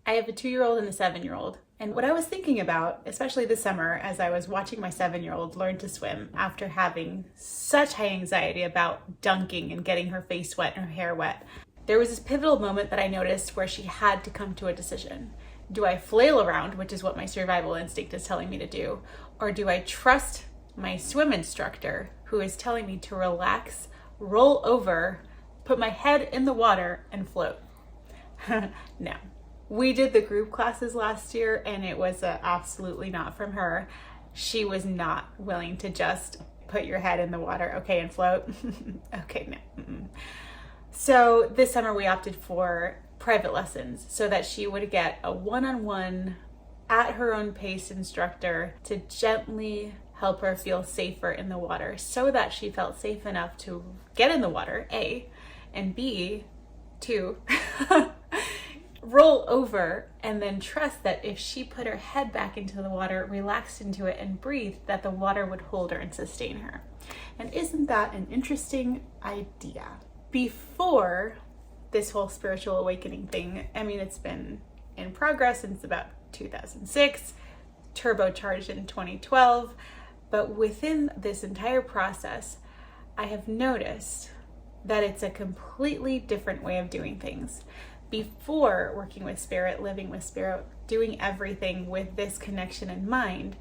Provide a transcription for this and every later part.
I have a 2-year-old and a 7-year-old. And what I was thinking about, especially this summer, as I was watching my 7-year-old learn to swim after having such high anxiety about dunking and getting her face wet and her hair wet, there was this pivotal moment that I noticed where she had to come to a decision. Do I flail around, which is what my survival instinct is telling me to do, or do I trust my swim instructor who is telling me to relax, roll over, put my head in the water, and float? No. We did the group classes last year and it was absolutely not from her. She was not willing to just put your head in the water, okay, and float. Okay, no. Mm-mm. So this summer we opted for private lessons so that she would get a one-on-one at her own pace instructor to gently help her feel safer in the water so that she felt safe enough to get in the water, A, and B, to roll over and then trust that if she put her head back into the water, relaxed into it, and breathed, that the water would hold her and sustain her. And isn't that an interesting idea? Before this whole spiritual awakening thing, I mean, it's been in progress since about 2006, turbocharged in 2012, but within this entire process, I have noticed that it's a completely different way of doing things. Before working with spirit, living with spirit, doing everything with this connection in mind,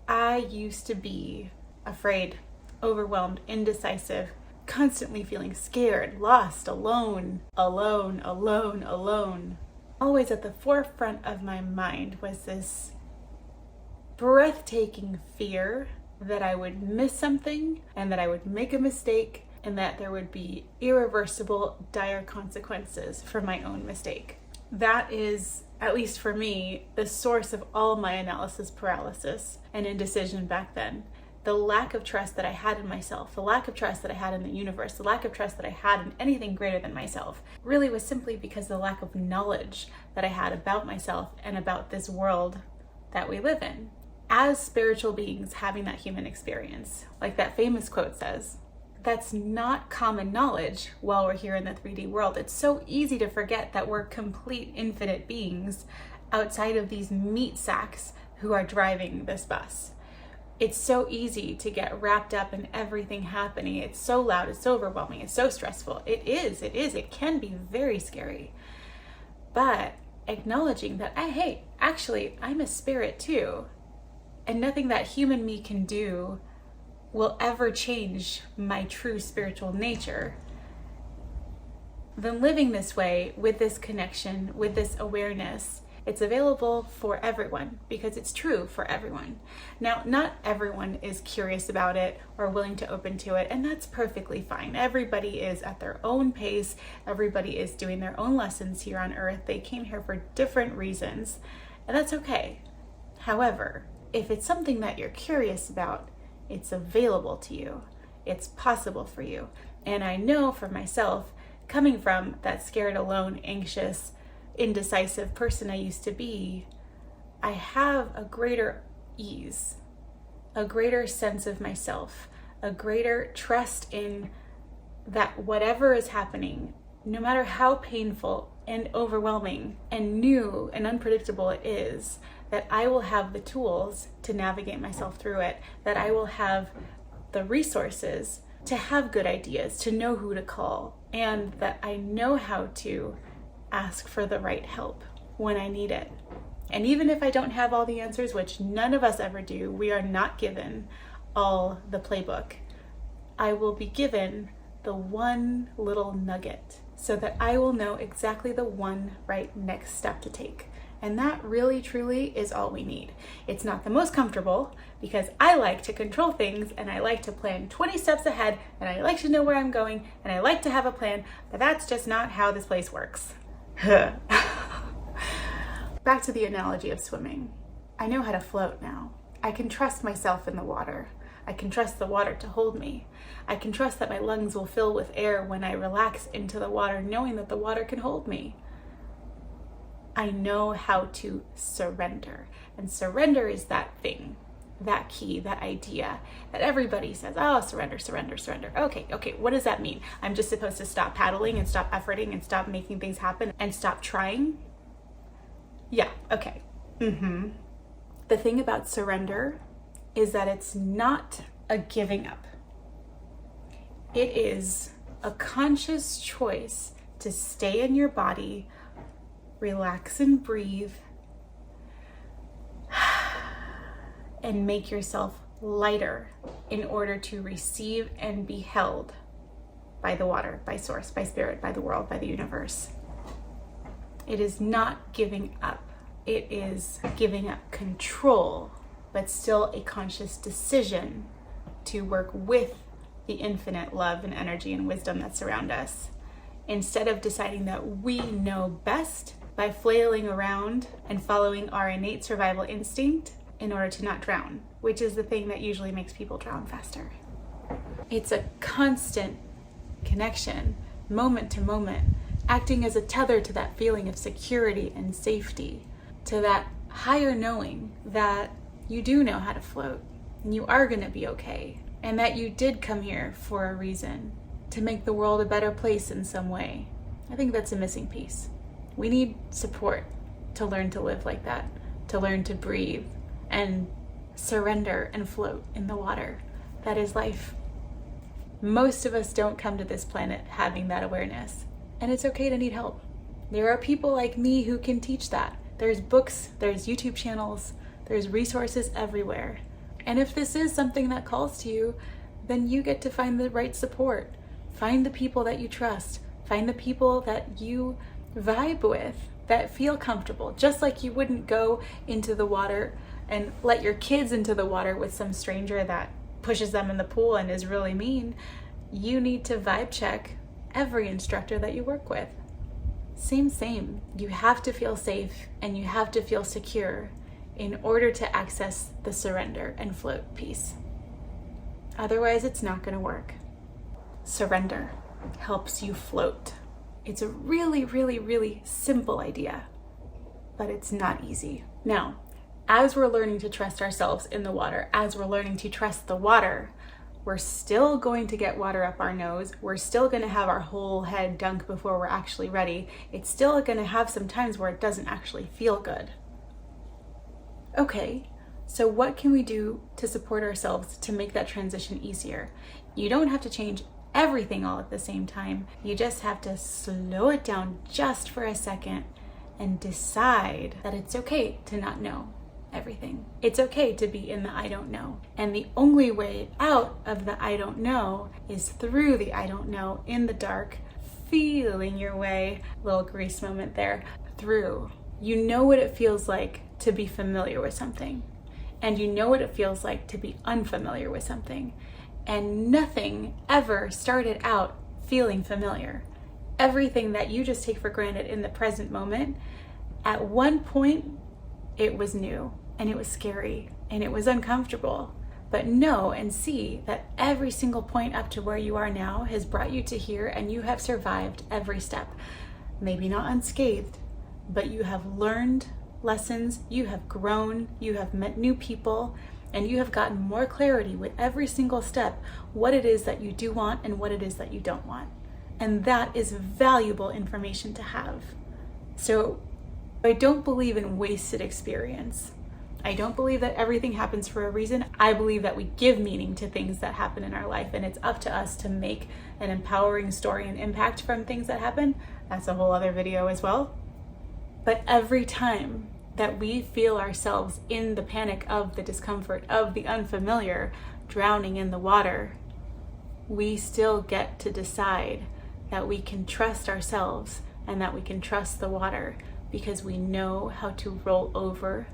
I used to be afraid, overwhelmed, indecisive, constantly feeling scared, lost, alone. Always at the forefront of my mind was this breathtaking fear that I would miss something and that I would make a mistake and that there would be irreversible, dire consequences for my own mistake. That is, at least for me, the source of all my analysis paralysis and indecision back then. The lack of trust that I had in myself, the lack of trust that I had in the universe, the lack of trust that I had in anything greater than myself, really was simply because the lack of knowledge that I had about myself and about this world that we live in. As spiritual beings having that human experience, like that famous quote says, that's not common knowledge while we're here in the 3D world. It's so easy to forget that we're complete infinite beings outside of these meat sacks who are driving this bus. It's so easy to get wrapped up in everything happening. It's so loud, it's so overwhelming, it's so stressful. It can be very scary. But acknowledging that, hey, actually, I'm a spirit too, and nothing that human me can do will ever change my true spiritual nature, then living this way, with this connection, with this awareness, it's available for everyone because it's true for everyone. Now, not everyone is curious about it or willing to open to it, and that's perfectly fine. Everybody is at their own pace. Everybody is doing their own lessons here on earth. They came here for different reasons, and that's okay. However, if it's something that you're curious about, it's available to you. It's possible for you. And I know for myself, coming from that scared, alone, anxious, indecisive person I used to be, I have a greater ease, a greater sense of myself, a greater trust in that whatever is happening, no matter how painful and overwhelming and new and unpredictable it is, that I will have the tools to navigate myself through it, that I will have the resources to have good ideas, to know who to call, and that I know how to ask for the right help when I need it. And even if I don't have all the answers, which none of us ever do, we are not given all the playbook. I will be given the one little nugget so that I will know exactly the one right next step to take. And that really, truly is all we need. It's not the most comfortable because I like to control things and I like to plan 20 steps ahead and I like to know where I'm going and I like to have a plan, but that's just not how this place works. Back to the analogy of swimming. I know how to float now. I can trust myself in the water. I can trust the water to hold me. I can trust that my lungs will fill with air when I relax into the water, knowing that the water can hold me. I know how to surrender. And surrender is that thing, that key, that idea that everybody says, oh, surrender, surrender, surrender. Okay, what does that mean? I'm just supposed to stop paddling and stop efforting and stop making things happen and stop trying? Yeah, okay. The thing about surrender is that it's not a giving up. It is a conscious choice to stay in your body, relax and breathe, and make yourself lighter in order to receive and be held by the water, by source, by spirit, by the world, by the universe. It is not giving up. It is giving up control, but still a conscious decision to work with the infinite love and energy and wisdom that surround us, instead of deciding that we know best by flailing around and following our innate survival instinct in order to not drown, which is the thing that usually makes people drown faster. It's a constant connection, moment to moment, acting as a tether to that feeling of security and safety, to that higher knowing that you do know how to float and you are going to be okay, and that you did come here for a reason, to make the world a better place in some way. I think that's a missing piece. We need support to learn to live like that, to learn to breathe and surrender and float in the water. That is life. Most of us don't come to this planet having that awareness, and it's okay to need help. There are people like me who can teach that. There's books, there's YouTube channels, there's resources everywhere. And if this is something that calls to you, then you get to find the right support. Find the people that you trust. Find the people that you vibe with, that feel comfortable. Just like you wouldn't go into the water and let your kids into the water with some stranger that pushes them in the pool and is really mean. You need to vibe check every instructor that you work with. Same. You have to feel safe and you have to feel secure in order to access the surrender and float piece. Otherwise, it's not going to work. Surrender helps you float. It's a really, really, really simple idea, but it's not easy. Now, as we're learning to trust ourselves in the water, as we're learning to trust the water, we're still going to get water up our nose. We're still going to have our whole head dunk before we're actually ready. It's still going to have some times where it doesn't actually feel good. Okay, so what can we do to support ourselves to make that transition easier? You don't have to change everything all at the same time. You just have to slow it down just for a second and decide that it's okay to not know everything. It's okay to be in the I don't know. And the only way out of the I don't know is through the I don't know, in the dark, feeling your way, little grease moment there, through. You know what it feels like to be familiar with something, and you know what it feels like to be unfamiliar with something. And nothing ever started out feeling familiar. Everything that you just take for granted in the present moment, at one point, it was new and it was scary and it was uncomfortable. But know and see that every single point up to where you are now has brought you to here, and you have survived every step. Maybe not unscathed, but you have learned lessons, you have grown, you have met new people, and you have gotten more clarity with every single step what it is that you do want and what it is that you don't want. And that is valuable information to have. So I don't believe in wasted experience. I don't believe that everything happens for a reason. I believe that we give meaning to things that happen in our life, and it's up to us to make an empowering story and impact from things that happen. That's a whole other video as well. But every time that we feel ourselves in the panic of the discomfort of the unfamiliar, drowning in the water, we still get to decide that we can trust ourselves and that we can trust the water, because we know how to roll over,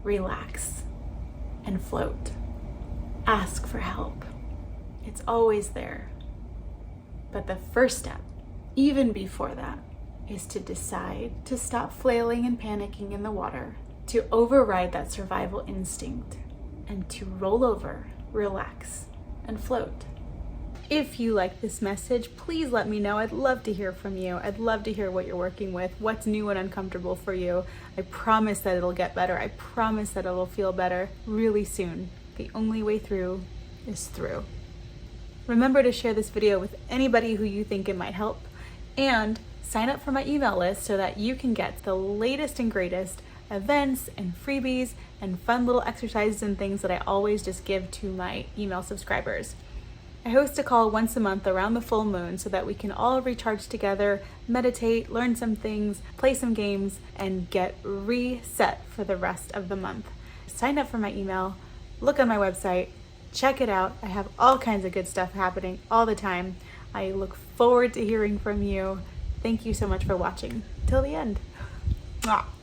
relax, and float. Ask for help. It's always there. But the first step, even before that, is to decide to stop flailing and panicking in the water, to override that survival instinct, and to roll over, relax, and float. If you like this message, please let me know. I'd love to hear from you. I'd love to hear what you're working with, what's new and uncomfortable for you. I promise that it'll get better. I promise that it'll feel better really soon. The only way through is through. Remember to share this video with anybody who you think it might help, and Sign up for my email list so that you can get the latest and greatest events and freebies and fun little exercises and things that I always just give to my email subscribers. I host a call once a month around the full moon so that we can all recharge together, meditate, learn some things, play some games, and get reset for the rest of the month. Sign up for my email, look on my website, check it out. I have all kinds of good stuff happening all the time. I look forward to hearing from you. Thank you so much for watching till the end. Mwah.